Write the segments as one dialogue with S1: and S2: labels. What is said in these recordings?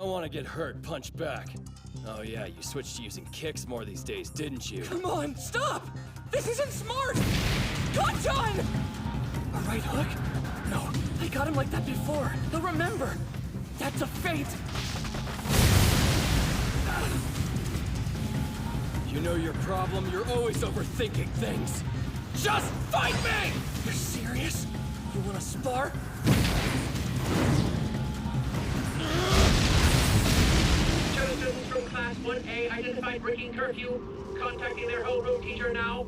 S1: I want to get hurt, punch back. Oh yeah, you switched to using kicks more these days, didn't you?
S2: Come on, stop! This isn't smart! Kacchan! A right hook? No, I got him like that before. He'll remember. That's a feint.
S1: You know your problem? You're always overthinking things. Just fight me!
S2: You're serious? You wanna spar?
S3: Shuttle students from Class 1A identified breaking curfew. Contacting their homeroom teacher now.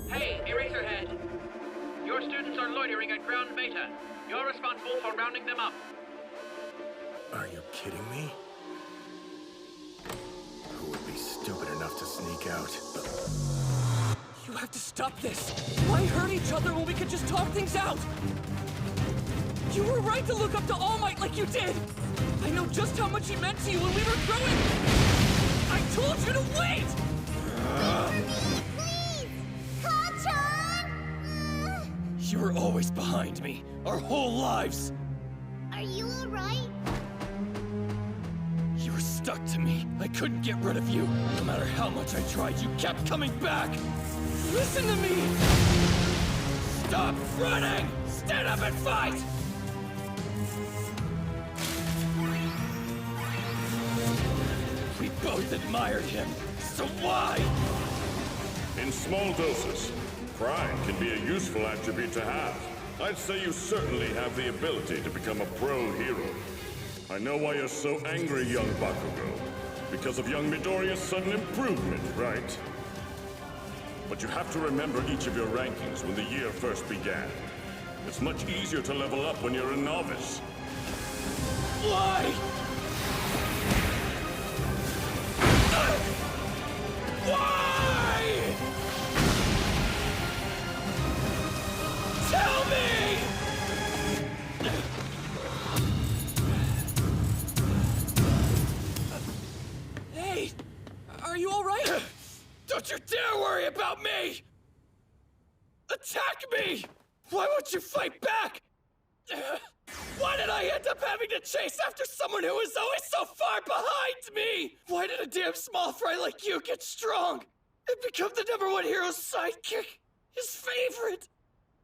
S3: Hey, Eraserhead. Your students are loitering at ground beta. You're responsible for rounding them up.
S4: Are you kidding me? Who would be stupid enough to sneak out?
S2: You have to stop this. Why hurt each other when we could just talk things out? You were right to look up to All Might like you did. I know just how much he meant to you when we were growing. I told you to wait!
S5: Please! Kacchan!
S1: You were always behind me, our whole lives.
S5: Are you alright?
S1: You were stuck to me. I couldn't get rid of you. No matter how much I tried, you kept coming back.
S2: Listen to me!
S1: Stop running! Stand up and fight! We both admired him, so why?
S6: In small doses, pride can be a useful attribute to have. I'd say you certainly have the ability to become a pro hero. I know why you're so angry, young Bakugo. Because of young Midoriya's sudden improvement, right? But you have to remember each of your rankings when the year first began. It's much easier to level up when you're a novice.
S1: Why? Why? Tell me!
S2: Hey! Are you alright?
S1: Don't you dare worry about me! Attack me! Why won't you fight back? Why did I end up having to chase after someone who was always so far behind me? Why did a damn small fry like you get strong and become the #1 hero's sidekick? His favorite?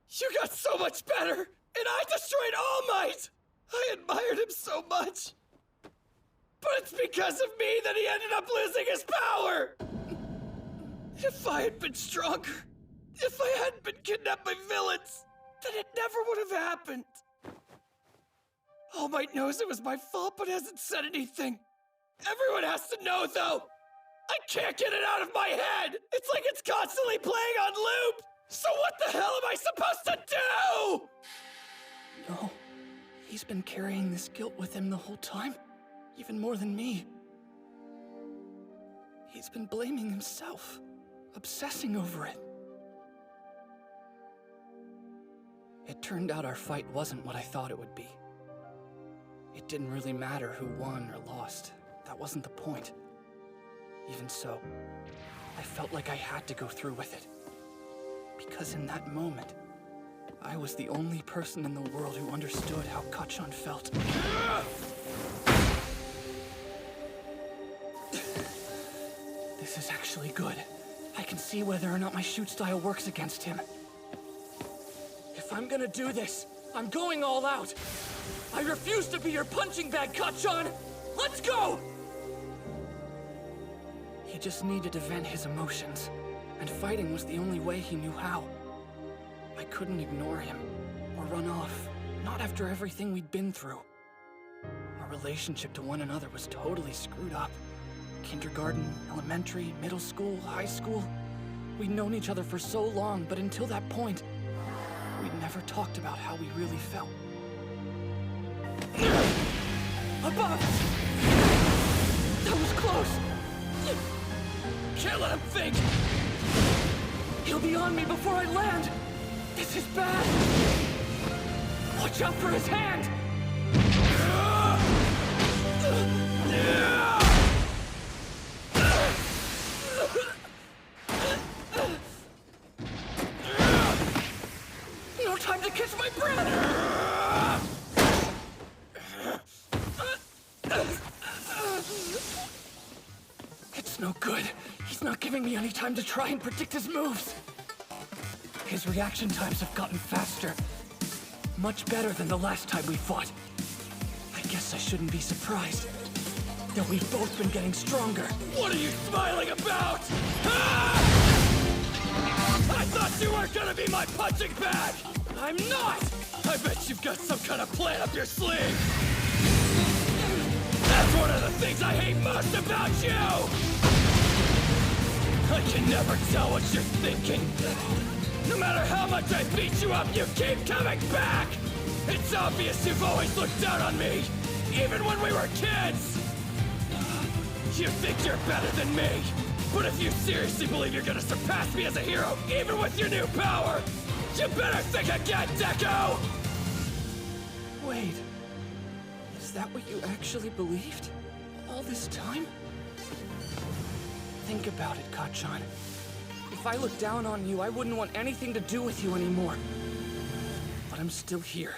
S1: You got so much better, and I destroyed All Might! I admired him so much. But it's because of me that he ended up losing his power! If I had been stronger, if I hadn't been kidnapped by villains, then it never would have happened. All Might knows it was my fault, but hasn't said anything. Everyone has to know, though. I can't get it out of my head. It's like it's constantly playing on loop. So what the hell am I supposed to do?
S2: No. He's been carrying this guilt with him the whole time. Even more than me. He's been blaming himself. Obsessing over it. It turned out our fight wasn't what I thought it would be. It didn't really matter who won or lost. That wasn't the point. Even so, I felt like I had to go through with it. Because in that moment, I was the only person in the world who understood how Kacchan felt. This is actually good. I can see whether or not my shoot style works against him. If I'm gonna do this, I'm going all out. I refuse to be your punching bag, Kacchan! Let's go! He just needed to vent his emotions, and fighting was the only way he knew how. I couldn't ignore him, or run off, not after everything we'd been through. Our relationship to one another was totally screwed up. Kindergarten, elementary, middle school, high school. We'd known each other for so long, but until that point, we'd never talked about how we really felt. Above! That was close!
S1: Can't let him think!
S2: He'll be on me before I land! This is bad! Watch out for his hand! No time to catch my breath! It's no good. He's not giving me any time to try and predict his moves. His reaction times have gotten faster. Much better than the last time we fought. I guess I shouldn't be surprised that we've both been getting stronger.
S1: What are you smiling about? Ah! I thought you weren't gonna be my punching bag!
S2: I'm not!
S1: I bet you've got some kind of plan up your sleeve! That's one of the things I hate most about you! I can never tell what you're thinking. No matter how much I beat you up, you keep coming back! It's obvious you've always looked down on me, even when we were kids! You think you're better than me, but if you seriously believe you're gonna surpass me as a hero, even with your new power, you better think again, Deku!
S2: Wait, is that what you actually believed? All this time? Think about it, Kacchan. If I looked down on you, I wouldn't want anything to do with you anymore. But I'm still here.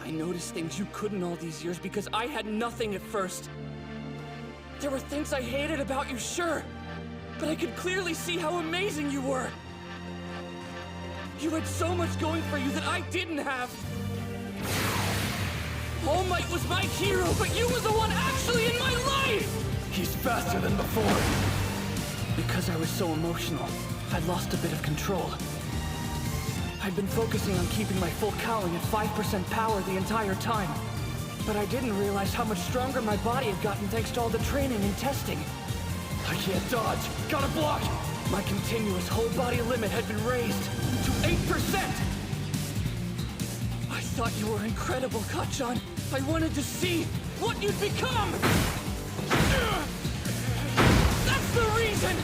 S2: I noticed things you couldn't all these years because I had nothing at first. There were things I hated about you, sure, but I could clearly see how amazing you were. You had so much going for you that I didn't have. All Might was my hero, but you were the one actually in my life!
S1: He's faster than before.
S2: Because I was so emotional, I'd lost a bit of control. I'd been focusing on keeping my full cowling at 5% power the entire time. But I didn't realize how much stronger my body had gotten thanks to all the training and testing.
S1: I can't dodge. Gotta block!
S2: My continuous whole body limit had been raised to 8%! I thought you were incredible, Kacchan. I wanted to see what you'd become! That's the reason!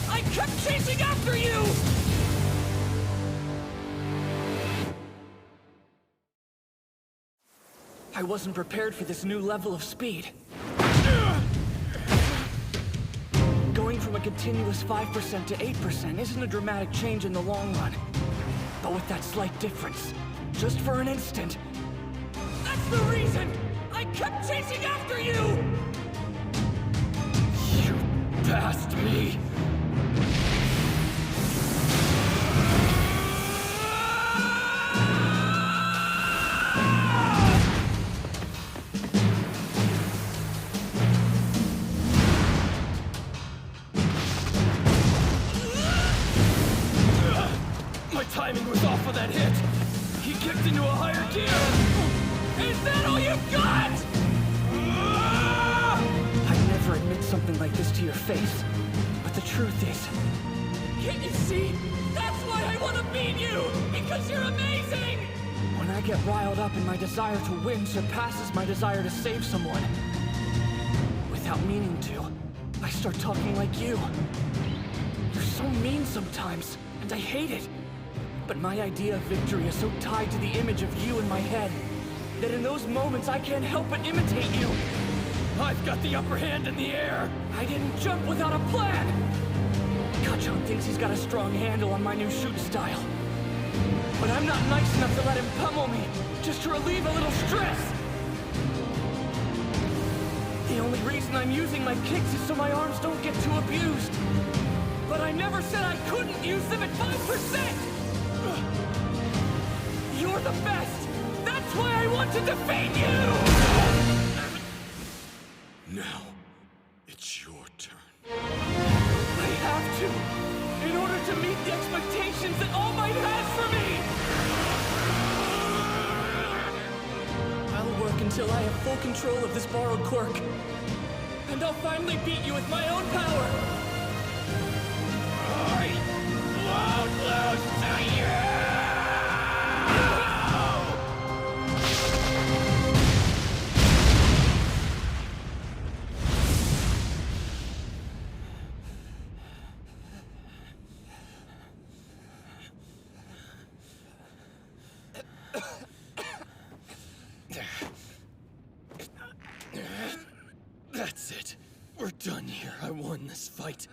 S2: I kept chasing after you! I wasn't prepared for this new level of speed. Going from a continuous 5% to 8% isn't a dramatic change in the long run. But with that slight difference, just for an instant, that's the reason I kept chasing after you!
S1: You passed me! My timing was off of that hit! He kicked into a higher gear!
S2: Is that all you've got?! I'd never admit something like this to your face, but the truth is... Can't you see? That's why I want to beat you! Because you're amazing! When I get riled up and my desire to win surpasses my desire to save someone, without meaning to, I start talking like you. You're so mean sometimes, and I hate it. But my idea of victory is so tied to the image of you in my head that in those moments I can't help but imitate you.
S1: I've got the upper hand in the air!
S2: I didn't jump without a plan! Kacchan thinks he's got a strong handle on my new shoot style. But I'm not nice enough to let him pummel me, just to relieve a little stress! The only reason I'm using my kicks is so my arms don't get too abused. But I never said I couldn't use them at 5%! You're the best! That's why I want to defeat you!
S6: Now, it's your turn.
S2: I have to, in order to meet the expectations that All Might has for me! I'll work until I have full control of this borrowed quirk. And I'll finally beat you with my own power!
S1: I won't lose to you! That's it. We're done here. I won this fight.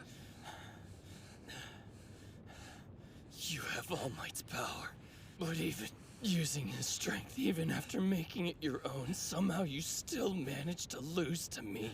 S1: You have All Might's power. But even using his strength, even after making it your own, somehow you still managed to lose to me.